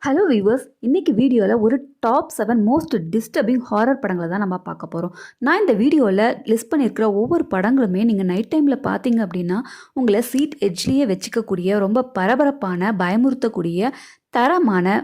Hello viewers, இன்னைக்கு வீடியோவில் ஒரு டாப் 7 மோஸ்ட் டிஸ்டர்பிங் ஹாரர் படங்களை தான் நம்ம பார்க்க போகிறோம். நான் இந்த வீடியோவில் லிஸ்ட் பண்ணியிருக்கிற ஒவ்வொரு படங்களுமே நீங்கள் நைட் டைமில் பார்த்தீங்க அப்படின்னா உங்களை சீட் எட்ஜ்லேயே வச்சுக்கக்கூடிய ரொம்ப பரபரப்பான பயமுறுத்தக்கூடிய தரமான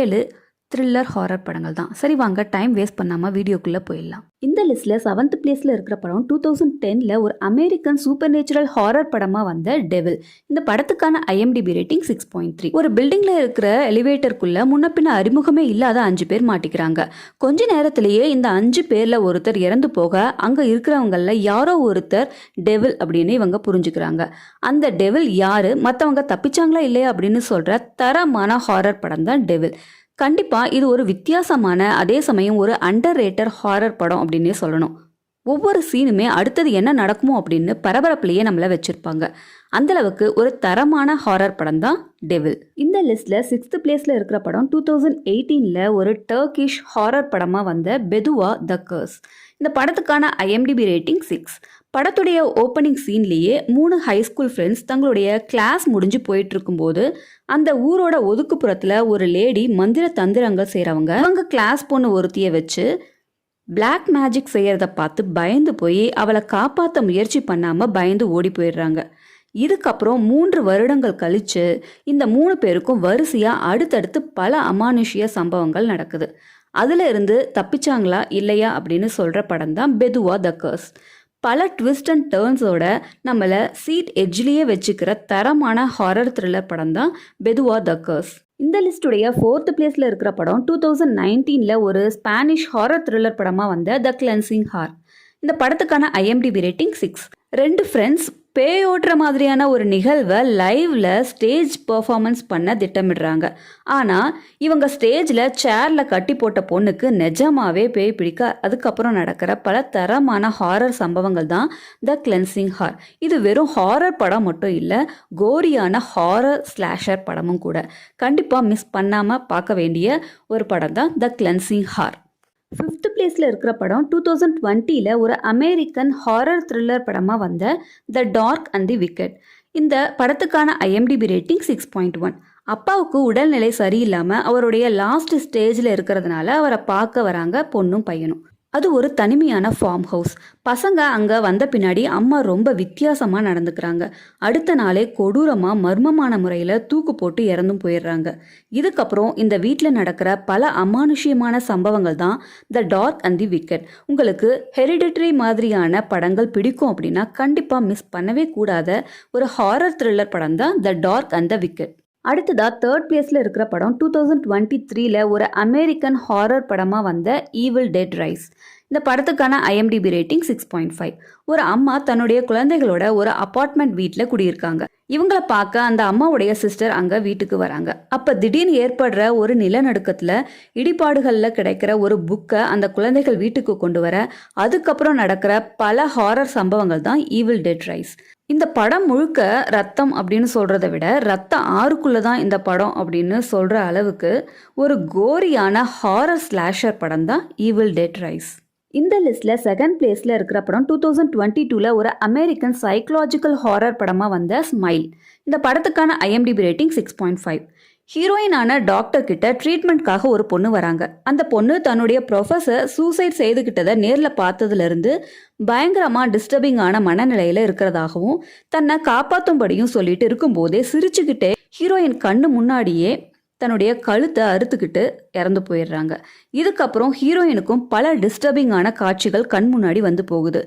7 த்ரில்லர் ஹாரர் படங்கள் தான். சரி வாங்க, டைம் வேஸ்ட் பண்ணாமல் வீடியோக்குள்ளே போயிடலாம். இந்த லிஸ்ட்டில் 7th பிளேஸில் இருக்கிற படம் 2010 ஒரு அமெரிக்கன் சூப்பர் நேச்சுரல் ஹாரர் படமாக வந்த டெவில். இந்த படத்துக்கான IMDb ரேட்டிங் 6.3. ஒரு பில்டிங்கில் இருக்கிற எலிவேட்டருக்குள்ளே முன்ன பின்ன அறிமுகமே இல்லாத 5 பேர் மாட்டிக்கிறாங்க. கொஞ்ச நேரத்திலேயே இந்த 5 பேரில் ஒருத்தர் இறந்து போக அங்கே இருக்கிறவங்களில் யாரோ ஒருத்தர் டெவில் அப்படின்னு இவங்க புரிஞ்சுக்கிறாங்க. அந்த டெவில் யாரு, மற்றவங்க தப்பிச்சாங்களா இல்லையா அப்படின்னு சொல்கிற தரமான ஹாரர் படம் தான் டெவில். கண்டிப்பாக இது ஒரு வித்தியாசமான, அதே சமயம் ஒரு அண்டர் ரேட்டட் ஹாரர் படம் அப்படின்னே சொல்லணும். ஒவ்வொரு சீனுமே அடுத்தது என்ன நடக்குமோ அப்படின்னு பரபரப்புலையே நம்மளை வச்சுருப்பாங்க. அந்தளவுக்கு ஒரு தரமான ஹாரர் படம் தான் டெவில். இந்த லிஸ்ட்டில் 6th பிளேஸில் இருக்கிற படம் 2018 ஒரு டர்க்கிஷ் ஹாரர் படமாக வந்த பெதுவா த கர்ஸ். இந்த படத்துக்கான IMDb ரேட்டிங் 6. படத்துடைய ஓப்பனிங் சீன்லேயே 3 ஹைஸ்கூல் ஃப்ரெண்ட்ஸ் தங்களுடைய கிளாஸ் முடிஞ்சு போயிட்டு இருக்கும்போது அந்த ஊரோட ஒதுக்குப்புறத்தில் ஒரு லேடி மந்திர தந்திரங்கள் செய்கிறவங்க அவங்க கிளாஸ் பொண்ணு ஒருத்தியை வச்சு பிளாக் மேஜிக் செய்கிறத பார்த்து பயந்து போய் அவளை காப்பாற்ற முயற்சி பண்ணாமல் பயந்து ஓடி போயிடுறாங்க. இதுக்கப்புறம் 3 வருடங்கள் கழித்து இந்த 3 பேருக்கும் வரிசையாக அடுத்தடுத்து பல அமானுஷ்ய சம்பவங்கள் நடக்குது. அதில் இருந்து தப்பிச்சாங்களா இல்லையா அப்படின்னு சொல்கிற படம் தான் பெதுவா த கர்ஸ். பல ட்விஸ்ட் அண்ட் டேர்ன்ஸோட நம்மளை சீட் எட்ஜ்லேயே வச்சுக்கிற தரமான ஹாரர் த்ரில்லர் படம் தான் பெதுவா த கர்ஸ். இந்த லிஸ்டுடைய 4th பிளேஸில் இருக்கிற படம் 2019 ஒரு ஸ்பானிஷ் ஹாரர் த்ரில்லர் படமாக வந்த த கிளென்சிங் ஹார். இந்த படத்துக்கான IMDb ரேட்டிங் 6. 2 ஃப்ரெண்ட்ஸ் பேயோட்டுற மாதிரியான ஒரு நிகழ்வை லைவ்ல ஸ்டேஜ் பெர்ஃபார்மன்ஸ் பண்ண திட்டமிடுறாங்க. ஆனால் இவங்க ஸ்டேஜில் சேரில் கட்டி போட்ட பொண்ணுக்கு நிஜமாவே பேய் பிடிக்க அதுக்கப்புறம் நடக்கிற பல தரமான ஹாரர் சம்பவங்கள் தான் த கிளென்சிங் ஹார். இது வெறும் ஹாரர் படம் மட்டும் இல்லை, கோரியான ஹாரர் ஸ்லாஷர் படமும் கூட. கண்டிப்பாக மிஸ் பண்ணாமல் பார்க்க வேண்டிய ஒரு படம் தான் த கிளென்சிங் ஹார். 5th பிளேஸில் இருக்கிற படம் 2020 ஒரு அமெரிக்கன் ஹாரர் த்ரில்லர் படமாக வந்த the dark and the wicked. இந்த படத்துக்கான IMDb ரேட்டிங் 6.1. அப்பாவுக்கு உடல்நிலை சரியில்லாமல் அவருடைய லாஸ்ட் ஸ்டேஜில் இருக்கிறதுனால அவரை பார்க்க வராங்க பொண்ணும் பையனும். அது ஒரு தனிமையான ஃபார்ம் ஹவுஸ். பசங்க அங்கே வந்த பின்னாடி அம்மா ரொம்ப வித்தியாசமாக நடந்துக்கிறாங்க. அடுத்த நாளே கொடூரமாக மர்மமான முறையில் தூக்கு போட்டு இறந்தும் போயிடுறாங்க. இதுக்கப்புறம் இந்த வீட்டில் நடக்கிற பல அமானுஷ்யமான சம்பவங்கள் தான் the dark and the wicked. உங்களுக்கு ஹெரிடிட்டரி மாதிரியான படங்கள் பிடிக்கும் அப்படின்னா கண்டிப்பாக மிஸ் பண்ணவே கூடாத ஒரு ஹாரர் த்ரில்லர் படம் தான் the dark and the wicked. அடுத்ததா 3rd பிளேஸில் இருக்கிற படம் 2023 ஒரு அமெரிக்கன் ஹாரர் படமாக வந்த ஈவில் டெட் ரைஸ். இந்த படத்துக்கான IMDb ரேட்டிங் 6.5. ஒரு அம்மா தன்னுடைய குழந்தைகளோட ஒரு அப்பார்ட்மெண்ட் வீட்டில் குடியிருக்காங்க. இவங்களை பார்க்க அந்த அம்மாவுடைய சிஸ்டர் அங்கே வீட்டுக்கு வராங்க. அப்போ திடீர்னு ஏற்படுற ஒரு நிலநடுக்கத்தில் இடிபாடுகளில் கிடைக்கிற ஒரு புக்கை அந்த குழந்தைகள் வீட்டுக்கு கொண்டு வர அதுக்கப்புறம் நடக்கிற பல ஹாரர் சம்பவங்கள் தான் ஈவில் டெட் ரைஸ். இந்த படம் முழுக்க ரத்தம் அப்படின்னு சொல்கிறத விட ரத்த ஆறுக்குள்ளே தான் இந்த படம் அப்படின்னு சொல்கிற அளவுக்கு ஒரு கோரியான ஹாரர் ஸ்லாஷர் படம் தான் ஈவில் டெட் ரைஸ். இந்த லிஸ்ட்டில் 2nd பிளேஸில் இருக்கிற படம் 2022 ஒரு அமெரிக்கன் சைக்கலாஜிக்கல் ஹாரர் படமாக வந்த ஸ்மைல். இந்த படத்துக்கான IMDb ரேட்டிங் 6.5. ஹீரோயினான டாக்டர் கிட்ட ட்ரீட்மெண்ட்காக ஒரு பொண்ணு வராங்க. அந்த பொண்ணு தன்னுடைய ப்ரொஃபஸர் சூசைட் செய்துக்கிட்டதை நேரில் பார்த்ததுலேருந்து பயங்கரமாக டிஸ்டர்பிங்கான மனநிலையில் இருக்கிறதாகவும் தன்னை காப்பாற்றும்படியும் சொல்லிட்டு இருக்கும்போதே சிரிச்சுக்கிட்டே ஹீரோயின் கண்ணு முன்னாடியே தன்னுடைய கழுத்தை அறுத்துக்கிட்டு இறந்து போயிடுறாங்க. இதுக்கப்புறம் ஹீரோயினுக்கும் பல டிஸ்டர்பிங்கான காட்சிகள் கண் முன்னாடி வந்து போகுது.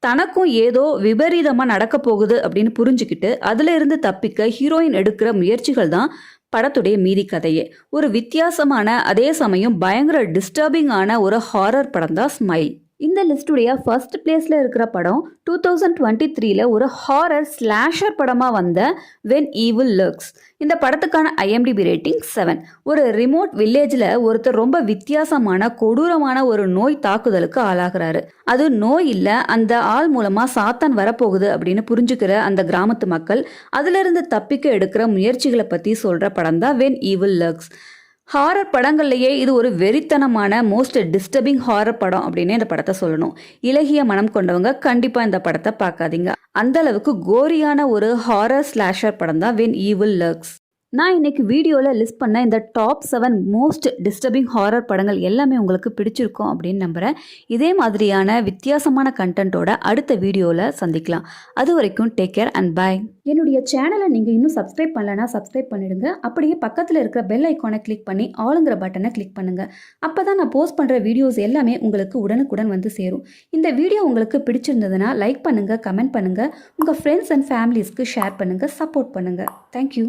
தனக்கும் ஏதோ விபரீதமாக நடக்க போகுது அப்படின்னு புரிஞ்சுக்கிட்டு அதில் இருந்து தப்பிக்க ஹீரோயின் எடுக்கிற முயற்சிகள் தான் படத்துடைய மீதி கதையே. ஒரு வித்தியாசமான, அதே சமயம் பயங்கர டிஸ்டர்பிங்கான ஒரு ஹாரர் படம் தான் ஸ்மைல். இந்த லிஸ்டுடைய 1st பிளேஸில் இருக்கிற படம் 2023 ஒரு ஹாரர் ஸ்லாஷர் படமாக வந்த வென் ஈவில் லர்க்ஸ். இந்த படத்துக்கான IMDb ரேட்டிங் 7. ஒரு ரிமோட் வில்லேஜில் ஒருத்தர் ரொம்ப வித்தியாசமான கொடூரமான ஒரு நோய் தாக்குதலுக்கு ஆளாகிறாரு. அது நோய் இல்லை, அந்த ஆள் மூலமாக சாத்தான் வரப்போகுது அப்படின்னு புரிஞ்சுக்கிற அந்த கிராமத்து மக்கள் அதிலிருந்து தப்பிக்க எடுக்கிற முயற்சிகளை பற்றி சொல்கிற படம் தான் வென் ஈவில் லர்க்ஸ். ஹாரர் படங்கள்லேயே இது ஒரு வெறித்தனமான மோஸ்ட் டிஸ்டர்பிங் ஹாரர் படம் அப்படின்னு இந்த படத்தை சொல்லணும். இலகிய மனம் கொண்டவங்க கண்டிப்பாக இந்த படத்தை பார்க்காதீங்க. அந்த அளவுக்கு கோரியான ஒரு ஹாரர் ஸ்லாஷர் படம் தான் வென் ஈவில் லர்க்ஸ். நான் இன்னைக்கு வீடியோவில் லிஸ்ட் பண்ண இந்த டாப் 7 மோஸ்ட் டிஸ்டர்பிங் ஹாரர் படங்கள் எல்லாமே உங்களுக்கு பிடிச்சிருக்கும் அப்படின்னு நம்புகிறேன். இதே மாதிரியான வித்தியாசமான கண்டென்ட்டோட அடுத்த வீடியோவில் சந்திக்கலாம். அது வரைக்கும் டேக் கேர் அண்ட் பை. என்னுடைய சேனலை நீங்கள் இன்னும் சப்ஸ்கிரைப் பண்ணலன்னா சப்ஸ்கிரைப் பண்ணிடுங்க. அப்படியே பக்கத்தில் இருக்கிற பெல் ஐக்கானை கிளிக் பண்ணி ஆளுங்கிற பட்டனை கிளிக் பண்ணுங்கள். அப்போ தான் நான் போஸ்ட் பண்ணுற வீடியோஸ் எல்லாமே உங்களுக்கு உடனுக்குடன் வந்து சேரும். இந்த வீடியோ உங்களுக்கு பிடிச்சிருந்ததுன்னா லைக் பண்ணுங்கள், கமெண்ட் பண்ணுங்கள், உங்கள் ஃப்ரெண்ட்ஸ் அண்ட் ஃபேமிலிஸ்க்கு ஷேர் பண்ணுங்கள், சப்போர்ட் பண்ணுங்கள். தேங்க்யூ.